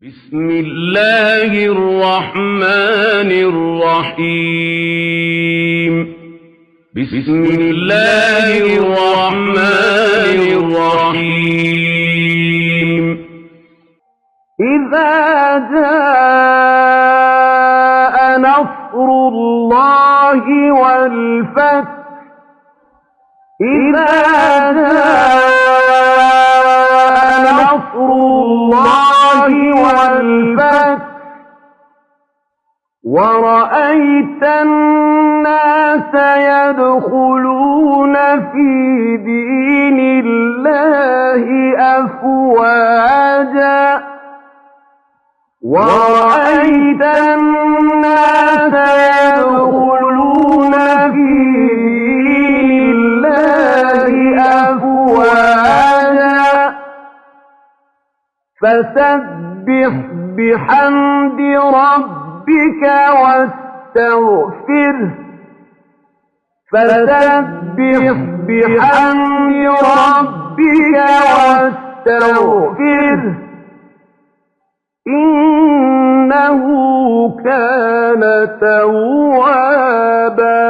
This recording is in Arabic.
بسم الله الرحمن الرحيم بسم الله الرحمن الرحيم إذا جاء نصر الله والفتح إذا جاء نصر الله والفتح ورأيت الناس يدخلون في دين الله أفواجا ورأيت الناس يدخلون في دين الله أفواجا فسبح بحمد ربك واستغفره فسبح بحمد ربك واستغفره إنه كان توابا